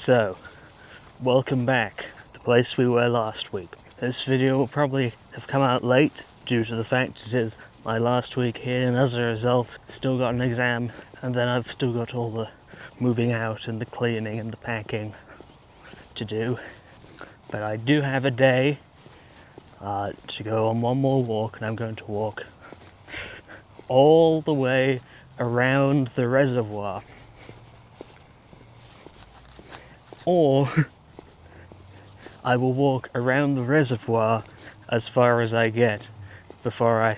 So, welcome back, the place we were last week. This video will probably have come out late due to the fact it is my last week here, and as a result, still got an exam, and then I've still got all the moving out and the cleaning and the packing to do. But I do have a day to go on one more walk, and I'm going to walk all the way around the reservoir. Or I will walk around the reservoir as far as I get before I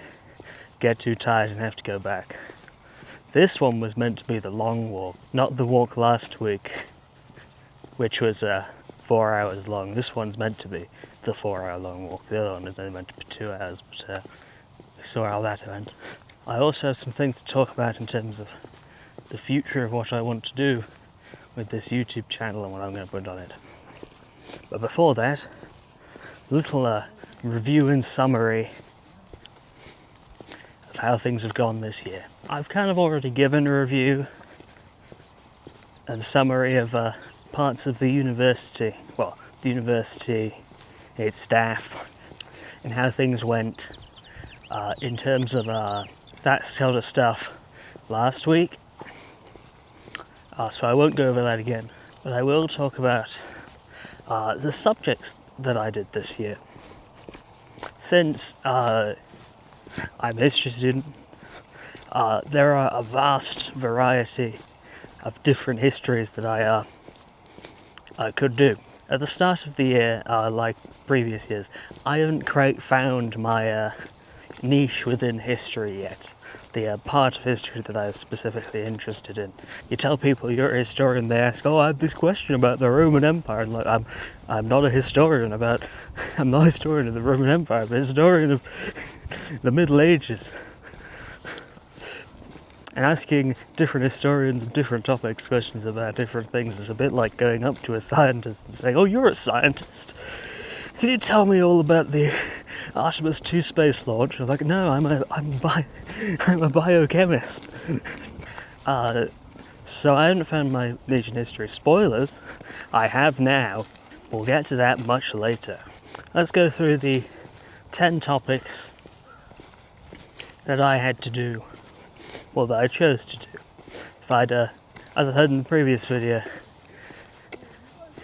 get too tired and have to go back. This one was meant to be the long walk, not the walk last week, which was 4 hours long. This one's meant to be the 4-hour long walk. The other one is only meant to be 2 hours, but we saw how that went. I also have some things to talk about in terms of the future of what I want to do with this YouTube channel and what I'm going to put on it. But before that, a little review and summary of how things have gone this year. I've kind of already given a review and summary of parts of the university, its staff, and how things went in terms of that sort of stuff last week. So I won't go over that again, but I will talk about the subjects that I did this year. Since I'm a history student, there are a vast variety of different histories that I could do. At the start of the year, like previous years, I haven't quite found my niche within history yet. The part of history that I was specifically interested in. You tell people you're a historian, they ask, "Oh, I have this question about the Roman Empire." And like, I'm not a historian I'm not a historian of the Roman Empire, but a historian of the Middle Ages. And asking different historians of different topics questions about different things is a bit like going up to a scientist and saying, "Oh, you're a scientist. Can you tell me all about the Artemis 2 space launch?" I'm like, "No, I'm a biochemist." So I haven't found my niche in history. Spoilers, I have now. We'll get to that much later. Let's go through the 10 topics that I had to do, well, that I chose to do. If I'd, as I said in the previous video,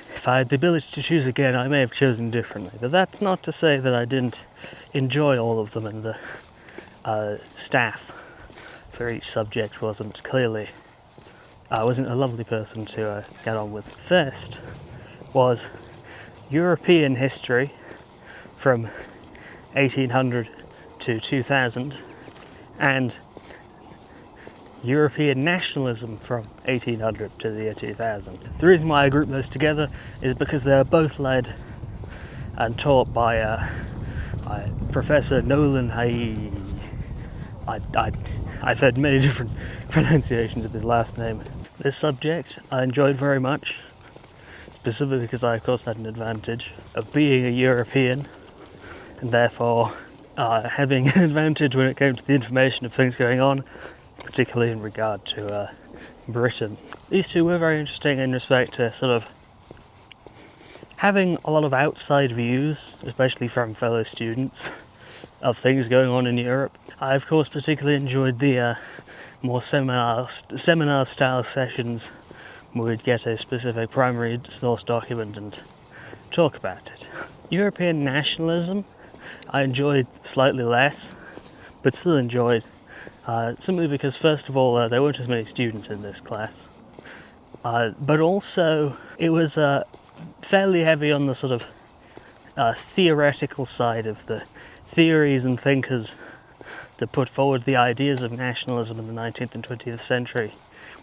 if I had the ability to choose again, I may have chosen differently. But that's not to say that I didn't enjoy all of them, and the staff for each subject wasn't a lovely person to get on with. First was European history from 1800 to 2000, and European nationalism from 1800 to the year 2000. The reason why I group those together is because they are both led and taught by Professor Nolan Hay. I've heard many different pronunciations of his last name. This subject I enjoyed very much, specifically because I of course had an advantage of being a European, and therefore having an advantage when it came to the information of things going on, particularly in regard to Britain. These two were very interesting in respect to sort of having a lot of outside views, especially from fellow students, of things going on in Europe. I of course particularly enjoyed the more seminar style sessions where we'd get a specific primary source document and talk about it. European nationalism I enjoyed slightly less, but still enjoyed. Simply because, first of all, there weren't as many students in this class, but also it was fairly heavy on the sort of theoretical side of the theories and thinkers that put forward the ideas of nationalism in the 19th and 20th century,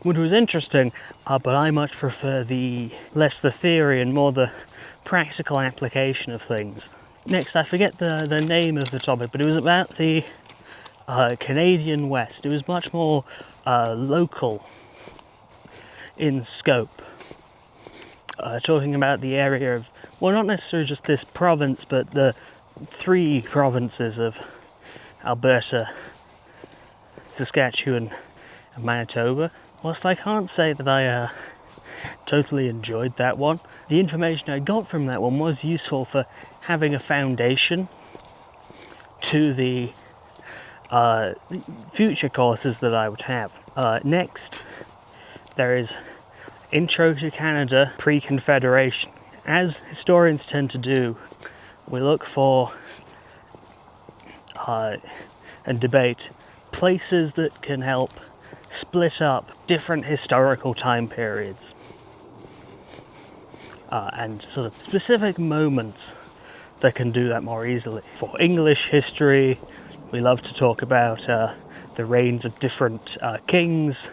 which was interesting, but I much prefer less the theory and more the practical application of things. Next, I forget the name of the topic, but it was about the Canadian West. It was much more local in scope, talking about the area of, well, not necessarily just this province, but the 3 provinces of Alberta, Saskatchewan, and Manitoba. Whilst I can't say that I Totally enjoyed that one. The information I got from that one was useful for having a foundation to the future courses that I would have. Next, there is Intro to Canada Pre-Confederation. As historians tend to do, we look for and debate places that can help split up different historical time periods and sort of specific moments that can do that more easily. For English history, we love to talk about the reigns of different kings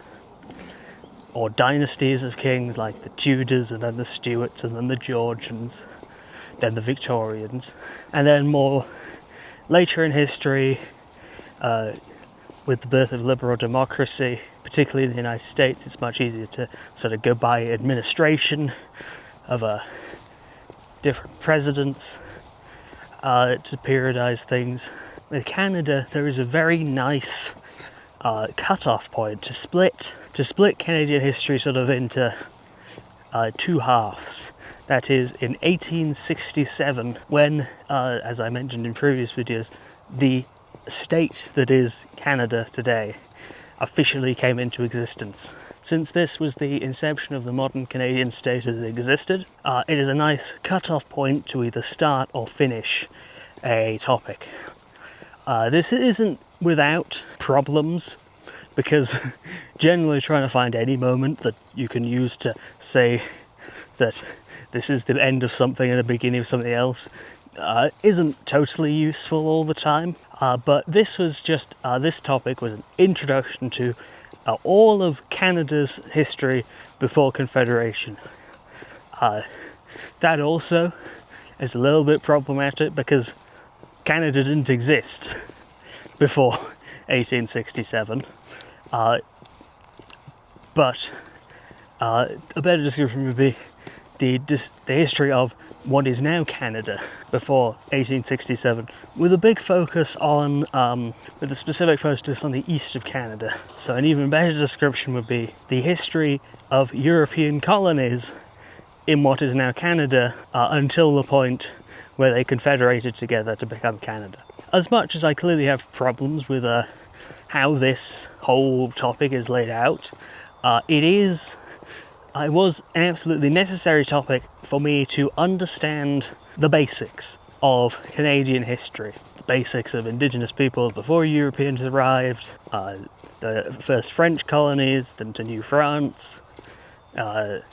or dynasties of kings, like the Tudors and then the Stuarts and then the Georgians, then the Victorians. And then more later in history, with the birth of liberal democracy, particularly in the United States, it's much easier to sort of go by administration of different presidents to periodize things. With Canada, there is a very nice cut-off point to split Canadian history sort of into two halves. That is, in 1867, when, as I mentioned in previous videos, the state that is Canada today officially came into existence. Since this was the inception of the modern Canadian state as it existed, it is a nice cut-off point to either start or finish a topic. This isn't without problems, because generally trying to find any moment that you can use to say that this is the end of something and the beginning of something else isn't totally useful all the time. But this was just, this topic was an introduction to all of Canada's history before Confederation. That also is a little bit problematic because Canada didn't exist before 1867. But a better description would be the history of what is now Canada before 1867, with a big focus on, with a specific focus on the east of Canada. So an even better description would be the history of European colonies in what is now Canada until the point where they confederated together to become Canada. As much as I clearly have problems with how this whole topic is laid out, it was an absolutely necessary topic for me to understand the basics of Canadian history, the basics of Indigenous peoples before Europeans arrived, the first French colonies, then to New France, the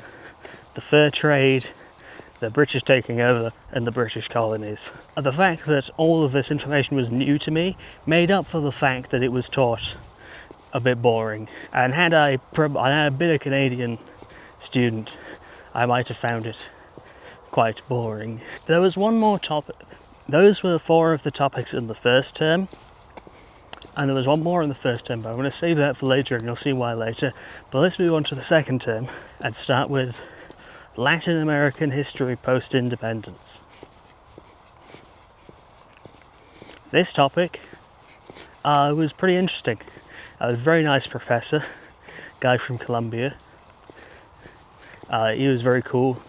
fur trade, the British taking over, and the British colonies. The fact that all of this information was new to me made up for the fact that it was taught a bit boring. And had I been a Canadian student, I might have found it quite boring. There was one more topic. Those were 4 of the topics in the first term, and there was one more in the first term, but I'm going to save that for later and you'll see why later. But let's move on to the second term and start with Latin American history post-independence. This topic was pretty interesting. I was a very nice professor, guy from Colombia. He was very cool.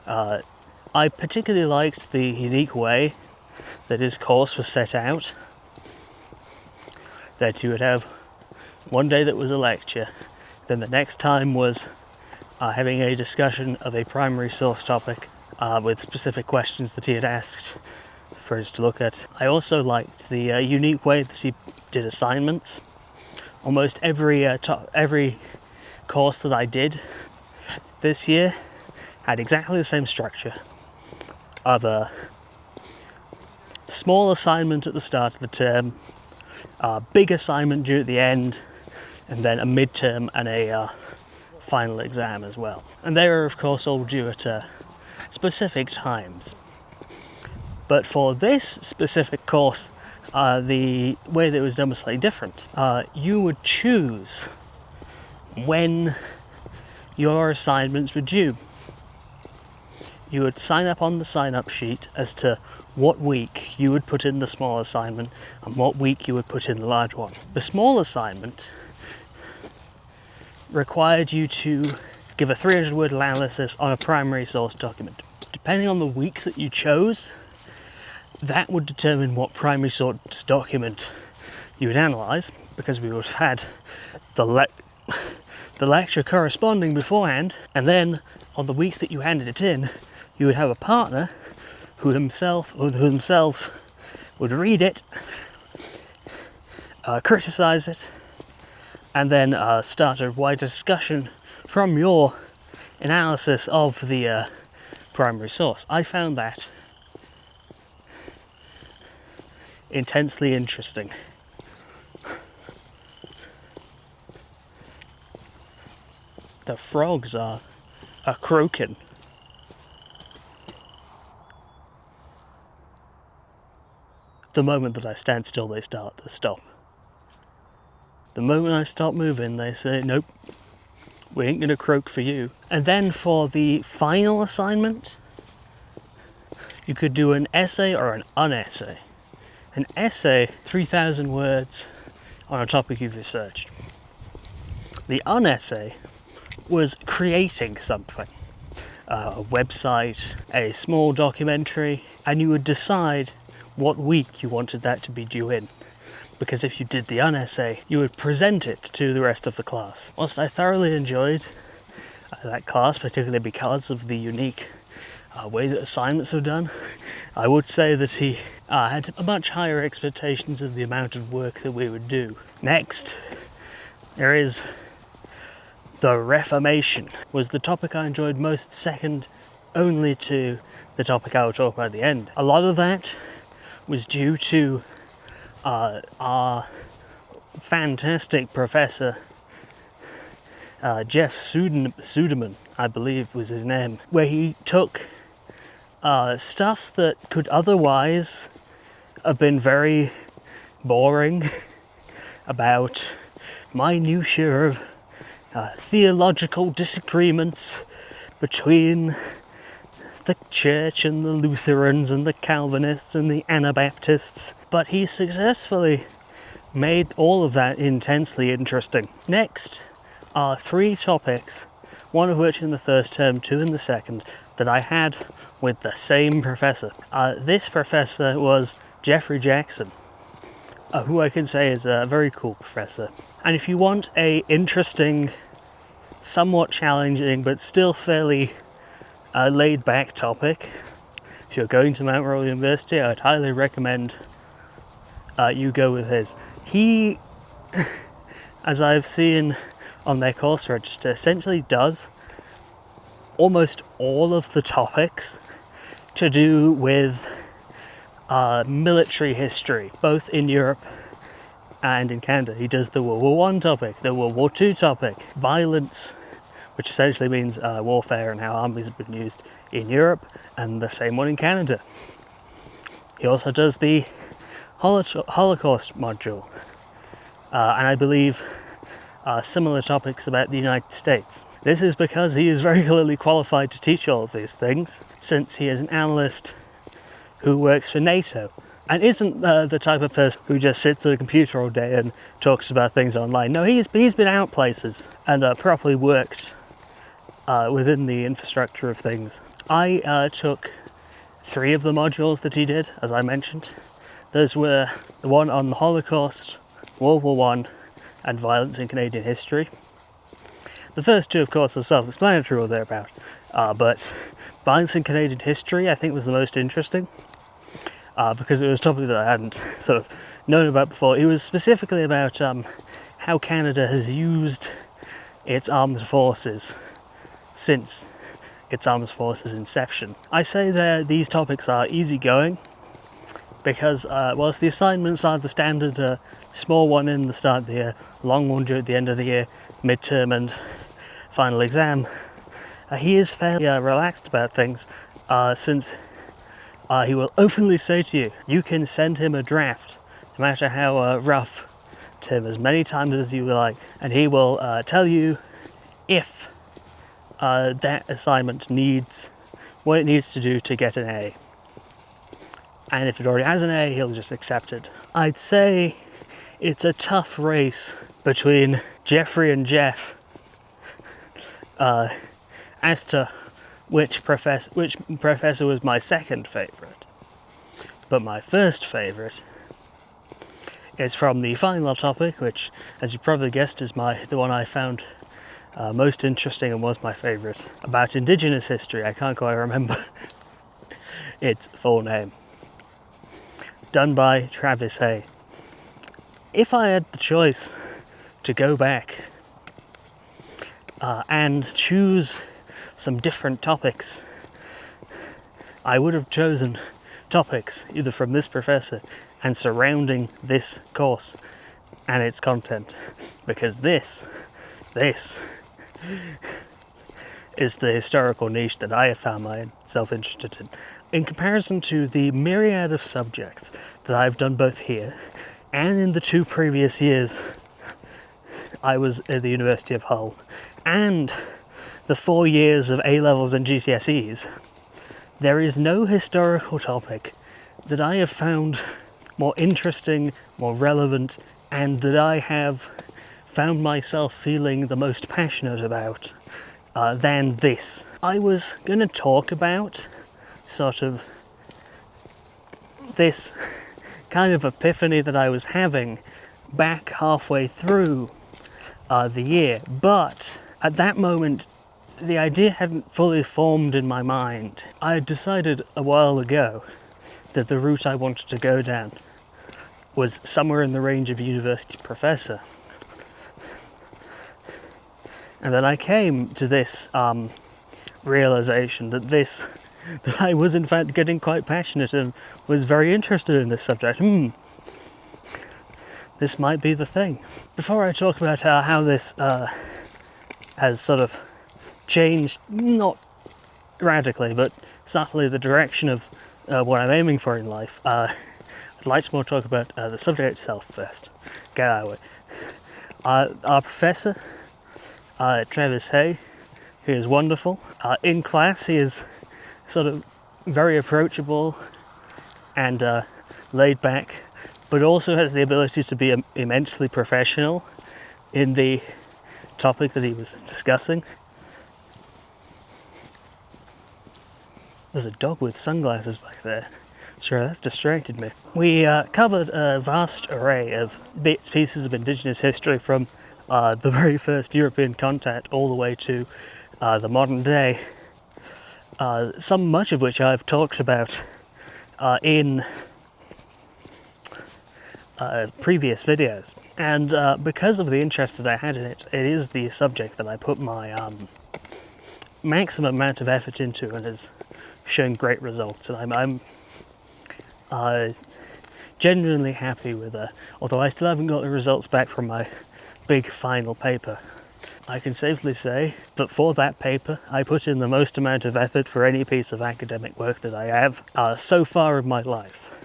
I particularly liked the unique way that his course was set out. That you would have one day that was a lecture, then the next time was having a discussion of a primary source topic with specific questions that he had asked for us to look at. I also liked the unique way that he did assignments. Almost every course that I did this year had exactly the same structure of a small assignment at the start of the term, a big assignment due at the end, and then a midterm and a final exam as well. And they are of course all due at specific times. But for this specific course, the way that it was done was slightly different. You would choose when your assignments were due. You would sign up on the sign-up sheet as to what week you would put in the small assignment and what week you would put in the large one. The small assignment required you to give a 300-word analysis on a primary source document. Depending on the week that you chose, that would determine what primary source document you would analyse, because we would have had the lecture corresponding beforehand, and then on the week that you handed it in, you would have a partner who themselves would read it, criticise it, and then start a wider discussion from your analysis of the primary source. I found that intensely interesting. The frogs are croaking. The moment that I stand still, they start to stop. The moment I stop moving, they say, nope, we ain't gonna croak for you. And then for the final assignment, you could do an essay or an unessay. An essay, 3,000 words on a topic you've researched. The unessay was creating something. A website, a small documentary, and you would decide what week you wanted that to be due in. Because if you did the unessay, you would present it to the rest of the class. Whilst I thoroughly enjoyed that class, particularly because of the unique way that assignments are done, I would say that he had much higher expectations of the amount of work that we would do. Next, there is the Reformation. Was the topic I enjoyed most, second only to the topic I will talk about at the end. A lot of that was due to our fantastic professor, Jeff Suderman, I believe was his name, where he took stuff that could otherwise have been very boring about minutiae of theological disagreements between the church and the Lutherans and the Calvinists and the Anabaptists, but he successfully made all of that intensely interesting. Next are 3 topics, one of which in the first term, 2 in the second, that I had with the same professor. This professor was Jeffrey Jackson, who I can say is a very cool professor. And if you want a interesting, somewhat challenging, but still fairly laid-back topic, if you're going to Mount Royal University, I'd highly recommend you go with his. He, as I've seen on their course register, essentially does almost all of the topics to do with military history, both in Europe and in Canada. He does the World War I topic, the World War II topic, violence, which essentially means warfare and how armies have been used in Europe, and the same one in Canada. He also does the Holocaust module, and I believe similar topics about the United States. This is because he is very clearly qualified to teach all of these things, since he is an analyst who works for NATO, and isn't the type of person who just sits at a computer all day and talks about things online. No, he's been out places and properly worked within the infrastructure of things. I took 3 of the modules that he did, as I mentioned. Those were the one on the Holocaust, World War I, and violence in Canadian history. The first 2, of course, are self-explanatory what they're about, but violence in Canadian history, I think, was the most interesting, because it was a topic that I hadn't sort of known about before. It was specifically about how Canada has used its armed forces since its armed forces inception. I say that these topics are easygoing because whilst the assignments are the standard small one in the start of the year, long one at the end of the year, midterm and final exam, he is fairly relaxed about things, since he will openly say to you, you can send him a draft, no matter how rough, to him as many times as you like, and he will tell you if that assignment needs what it needs to do to get an A. And if it already has an A, he'll just accept it. I'd say it's a tough race between Jeffrey and Jeff as to which professor was my second favourite. But my first favourite is from the final topic, which, as you probably guessed, is the one I found most interesting and was my favourite, about Indigenous history. I can't quite remember its full name. Done by Travis Hay. If I had the choice to go back and choose some different topics, I would have chosen topics either from this professor and surrounding this course and its content, because this is the historical niche that I have found myself interested in. In comparison to the myriad of subjects that I've done both here and in the 2 previous years I was at the University of Hull, and the 4 years of A-levels and GCSEs, there is no historical topic that I have found more interesting, more relevant, and that I have found myself feeling the most passionate about than this. I was going to talk about sort of this kind of epiphany that I was having back halfway through the year, but at that moment the idea hadn't fully formed in my mind. I had decided a while ago that the route I wanted to go down was somewhere in the range of university professor. And then I came to this realization that I was in fact getting quite passionate and was very interested in this subject. This might be the thing. Before I talk about how this has sort of changed, not radically, but subtly, the direction of what I'm aiming for in life, I'd like to more talk about the subject itself first. Get out of the way. Our professor, Travis Hay, who is wonderful. In class, he is sort of very approachable and laid back, but also has the ability to be immensely professional in the topic that he was discussing. There's a dog with sunglasses back there. Sure, that's distracted me. We covered a vast array of pieces of Indigenous history from the very first European contact all the way to the modern day. Much of which I've talked about in previous videos. And because of the interest that I had in it, it is the subject that I put my maximum amount of effort into and has shown great results. And I'm genuinely happy with it, although I still haven't got the results back from my big final paper. I can safely say that for that paper, I put in the most amount of effort for any piece of academic work that I have so far in my life.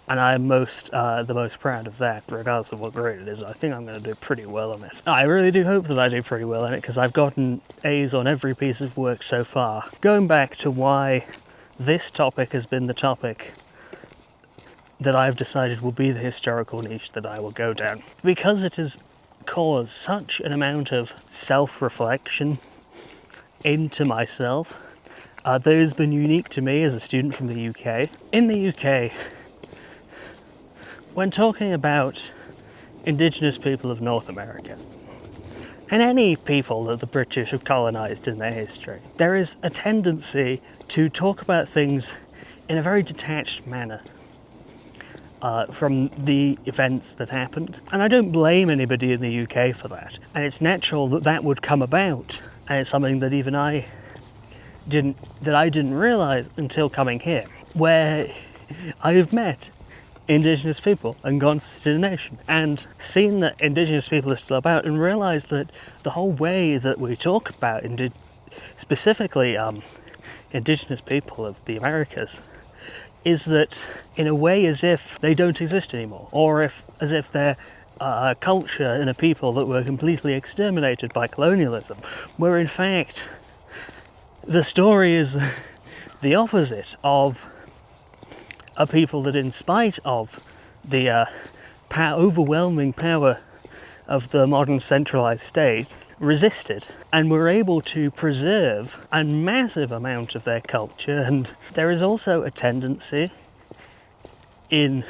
And I'm the most proud of that, regardless of what grade it is. I think I'm going to do pretty well on it. I really do hope that I do pretty well on it, because I've gotten A's on every piece of work so far. Going back to why this topic has been the topic that I've decided will be the historical niche that I will go down. Because it has caused such an amount of self-reflection into myself that has been unique to me as a student from the UK. In the UK, when talking about Indigenous people of North America, and any people that the British have colonised in their history, there is a tendency to talk about things in a very detached manner from the events that happened. And I don't blame anybody in the UK for that. And it's natural that that would come about, and it's something that even I didn't realise until coming here, where I have met Indigenous people and gone to see the nation and seen that Indigenous people are still about, and realised that the whole way that we talk about specifically Indigenous people of the Americas is that in a way as if they don't exist anymore, or as if they're a culture and a people that were completely exterminated by colonialism, where in fact the story is the opposite of a people that, in spite of the overwhelming power of the modern centralised state resisted and were able to preserve a massive amount of their culture. And there is also a tendency in,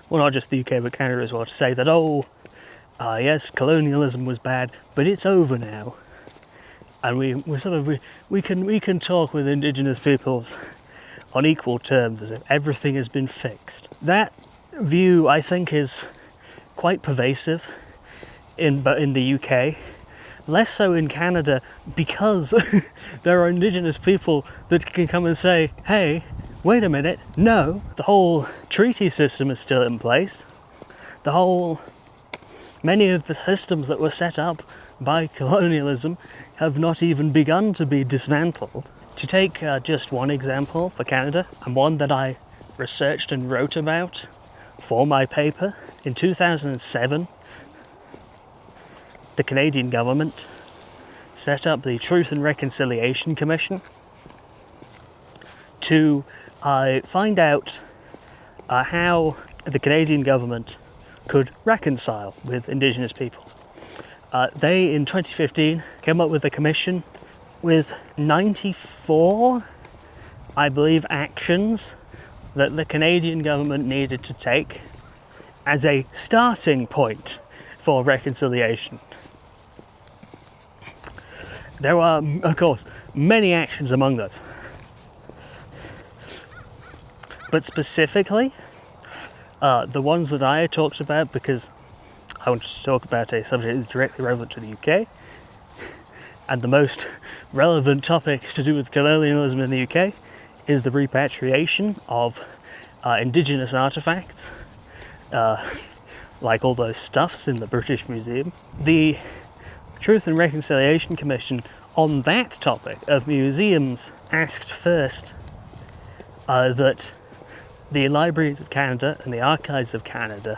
well, not just the UK but Canada as well, to say that, yes, colonialism was bad, but it's over now. And we can talk with Indigenous peoples on equal terms as if everything has been fixed. That view, I think, is quite pervasive in the UK, less so in Canada, because there are Indigenous people that can come and say, hey, wait a minute, no, the whole treaty system is still in place. Many of the systems that were set up by colonialism have not even begun to be dismantled. To take just one example for Canada, and one that I researched and wrote about for my paper, in 2007, the Canadian government set up the Truth and Reconciliation Commission to find out how the Canadian government could reconcile with Indigenous peoples. They, in 2015, came up with a commission with 94, I believe, actions that the Canadian government needed to take as a starting point for reconciliation. There were, of course, many actions among those. But specifically, the ones that I talked about, because I wanted to talk about a subject that is directly relevant to the UK, and the most relevant topic to do with colonialism in the UK is the repatriation of Indigenous artefacts, like all those stuffs in the British Museum. The Truth and Reconciliation Commission on that topic of museums asked first that the Libraries of Canada and the Archives of Canada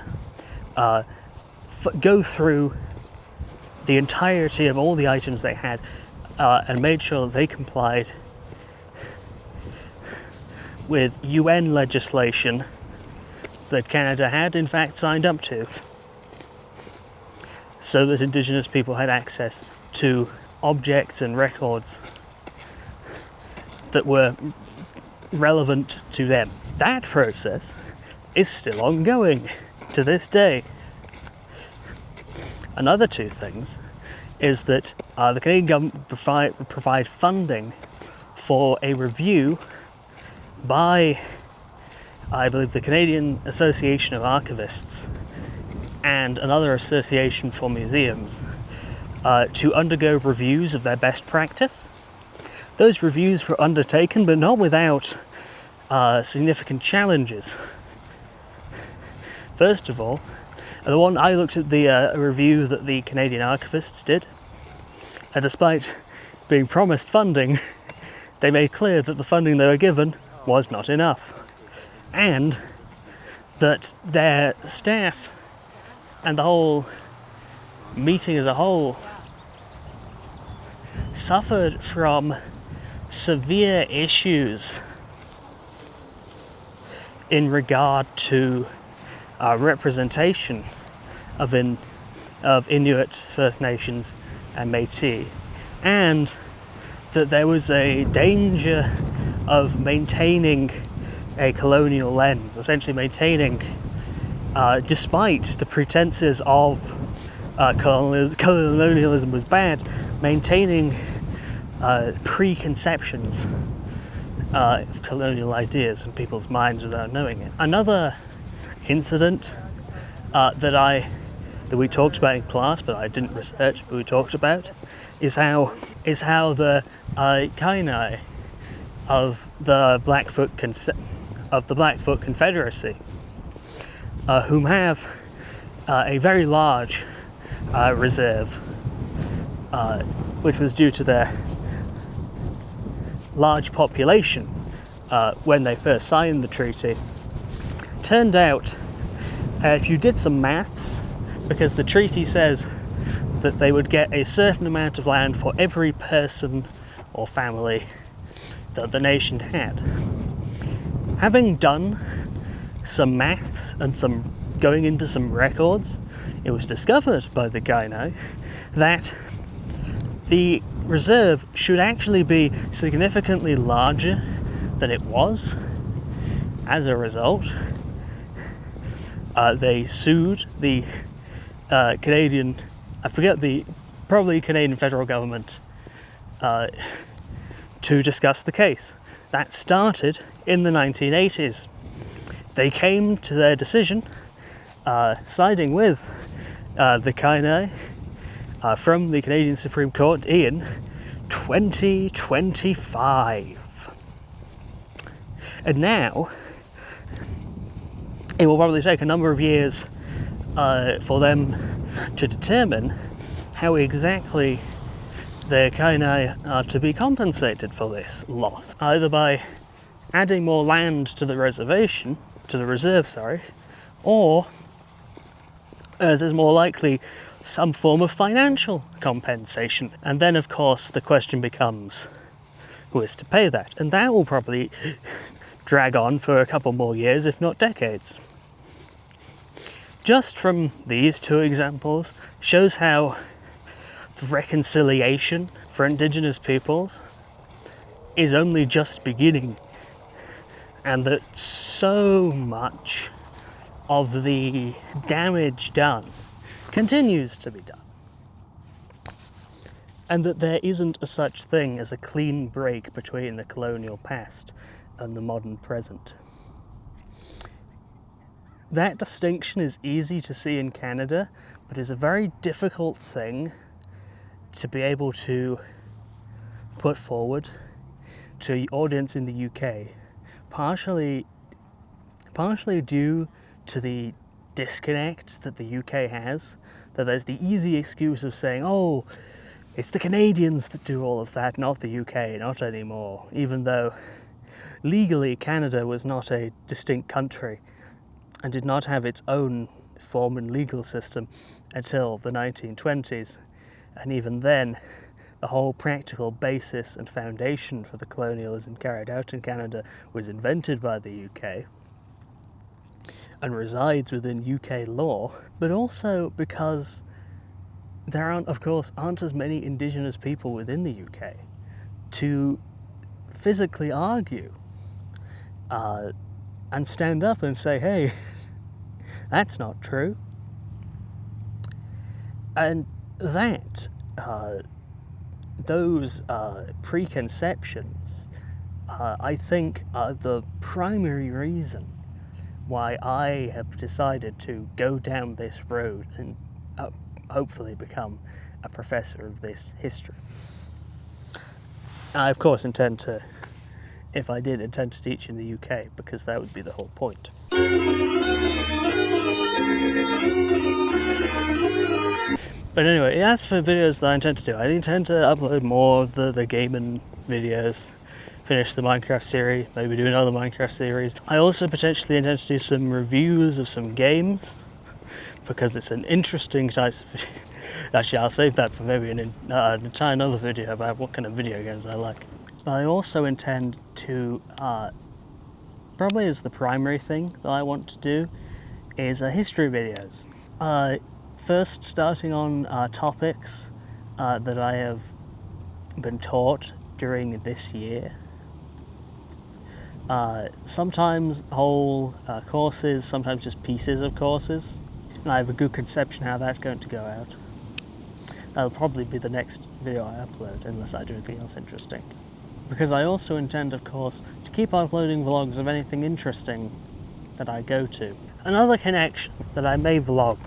go through the entirety of all the items they had and made sure that they complied with UN legislation that Canada had in fact signed up to, so that Indigenous people had access to objects and records that were relevant to them. That process is still ongoing to this day. Another two things is that the Canadian government provide funding for a review by, I believe, the Canadian Association of Archivists and another association for museums to undergo reviews of their best practice. Those reviews were undertaken, but not without significant challenges. First of all, the one I looked at the review that the Canadian archivists did, and despite being promised funding, they made clear that the funding they were given was not enough, and that their staff and the whole meeting as a whole suffered from severe issues in regard to representation of Inuit, First Nations and Métis, and that there was a danger of maintaining a colonial lens, essentially maintaining, despite the pretenses of colonialism was bad, maintaining preconceptions of colonial ideas in people's minds without knowing it. Another incident that we talked about in class, but I didn't research, but we talked about, is how the Kainai of the Blackfoot Confederacy, whom have a very large reserve, which was due to their large population when they first signed the treaty. Turned out, if you did some maths, because the treaty says that they would get a certain amount of land for every person or family that the nation had. Having done some maths and some going into some records, it was discovered by the guy now that the reserve should actually be significantly larger than it was. As a result, they sued the Canadian, probably Canadian federal government to discuss the case. That started in the 1980s. They came to their decision, siding with the Kainai from the Canadian Supreme Court in 2025. And now, it will probably take a number of years for them to determine how exactly the Kainai are to be compensated for this loss, either by adding more land to the reserve, or, as is more likely, some form of financial compensation. And then, of course, the question becomes, who is to pay that? And that will probably drag on for a couple more years, if not decades. Just from these two examples shows how the reconciliation for Indigenous peoples is only just beginning, and that so much of the damage done continues to be done, and that there isn't a such thing as a clean break between the colonial past and the modern present. That distinction is easy to see in Canada, but is a very difficult thing to be able to put forward to the audience in the UK, partially due to the disconnect that the UK has, that there's the easy excuse of saying, oh, it's the Canadians that do all of that, not the UK, not anymore, even though legally Canada was not a distinct country and did not have its own form and legal system until the 1920s. And even then, the whole practical basis and foundation for the colonialism carried out in Canada was invented by the UK and resides within UK law, but also because there aren't as many Indigenous people within the UK to physically argue and stand up and say, hey, that's not true. And that, those preconceptions, I think, are the primary reason why I have decided to go down this road and hopefully become a professor of this history. I, of course, intend to teach in the UK, because that would be the whole point. But anyway, as for videos that I intend to do, I intend to upload more of the gaming videos, finish the Minecraft series, maybe do another Minecraft series. I also potentially intend to do some reviews of some games, because it's an interesting type of... Actually, I'll save that for maybe an entire another video about what kind of video games I like. But I also intend to, probably as the primary thing that I want to do, is history videos. First, starting on topics that I have been taught during this year. Sometimes whole courses, sometimes just pieces of courses. And I have a good conception how that's going to go out. That'll probably be the next video I upload, unless I do anything else interesting. Because I also intend, of course, to keep uploading vlogs of anything interesting that I go to. Another connection that I may vlog,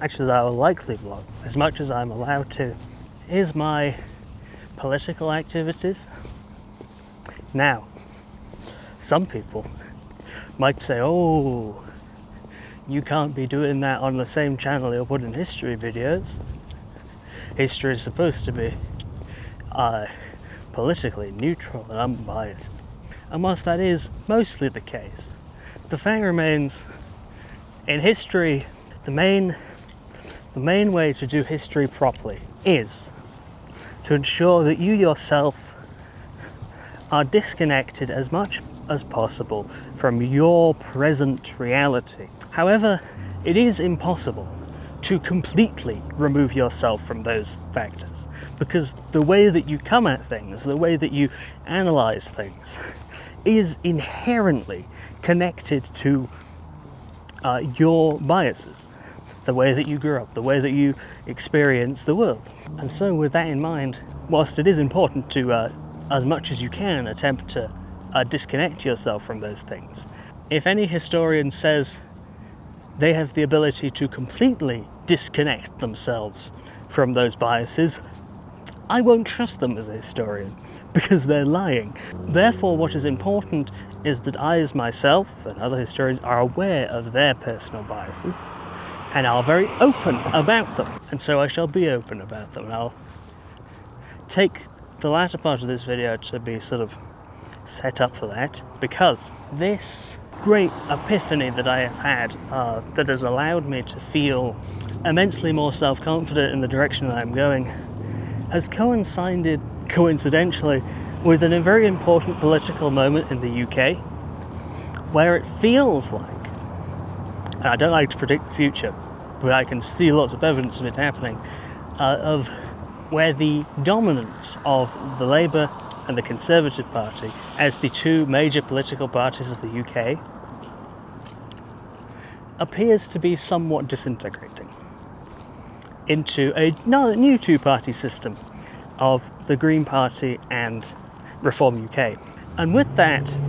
actually that I will likely vlog, as much as I'm allowed to, is my political activities. Now, some people might say, oh, you can't be doing that on the same channel you're putting history videos. History is supposed to be politically neutral and unbiased. And whilst that is mostly the case, the fact remains, in history, the main way to do history properly is to ensure that you yourself are disconnected as much as possible from your present reality. However It is impossible to completely remove yourself from those factors, because the way that you come at things, the way that you analyze things, is inherently connected to your biases, the way that you grew up, the way that you experience the world. And so with that in mind, whilst it is important to, as much as you can, attempt to disconnect yourself from those things, if any historian says they have the ability to completely disconnect themselves from those biases, I won't trust them as a historian, because they're lying. Therefore, what is important is that I, as myself and other historians, are aware of their personal biases and are very open about them. And so I shall be open about them. And I'll take the latter part of this video to be sort of set up for that, because this great epiphany that I have had that has allowed me to feel immensely more self-confident in the direction that I'm going has coincided, coincidentally, with a very important political moment in the UK, where it feels like, and I don't like to predict the future, but I can see lots of evidence of it happening, of where the dominance of the Labour and the Conservative Party as the two major political parties of the UK appears to be somewhat disintegrating into a new two-party system of the Green Party and Reform UK. And with that,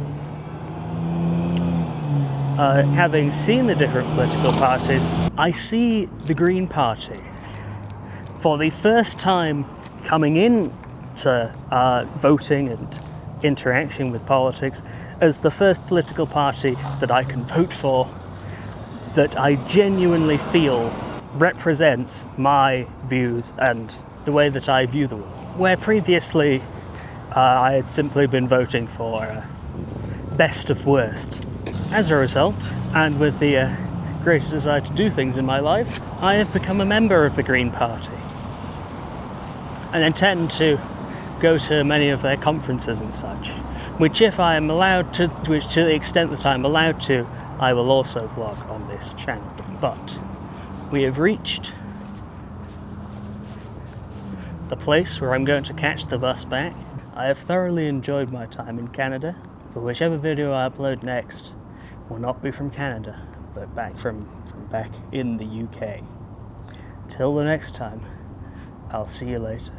having seen the different political parties, I see the Green Party for the first time coming in to voting and interaction with politics as the first political party that I can vote for that I genuinely feel represents my views and the way that I view the world. Where previously I had simply been voting for best of worst. As a result, and with the greater desire to do things in my life, I have become a member of the Green Party and intend to go to many of their conferences and such, which if I am allowed to, which to the extent that I'm allowed to, I will also vlog on this channel. But we have reached the place where I'm going to catch the bus back. I have thoroughly enjoyed my time in Canada, but whichever video I upload next will not be from Canada, but back from back in the UK. Till the next time, I'll see you later.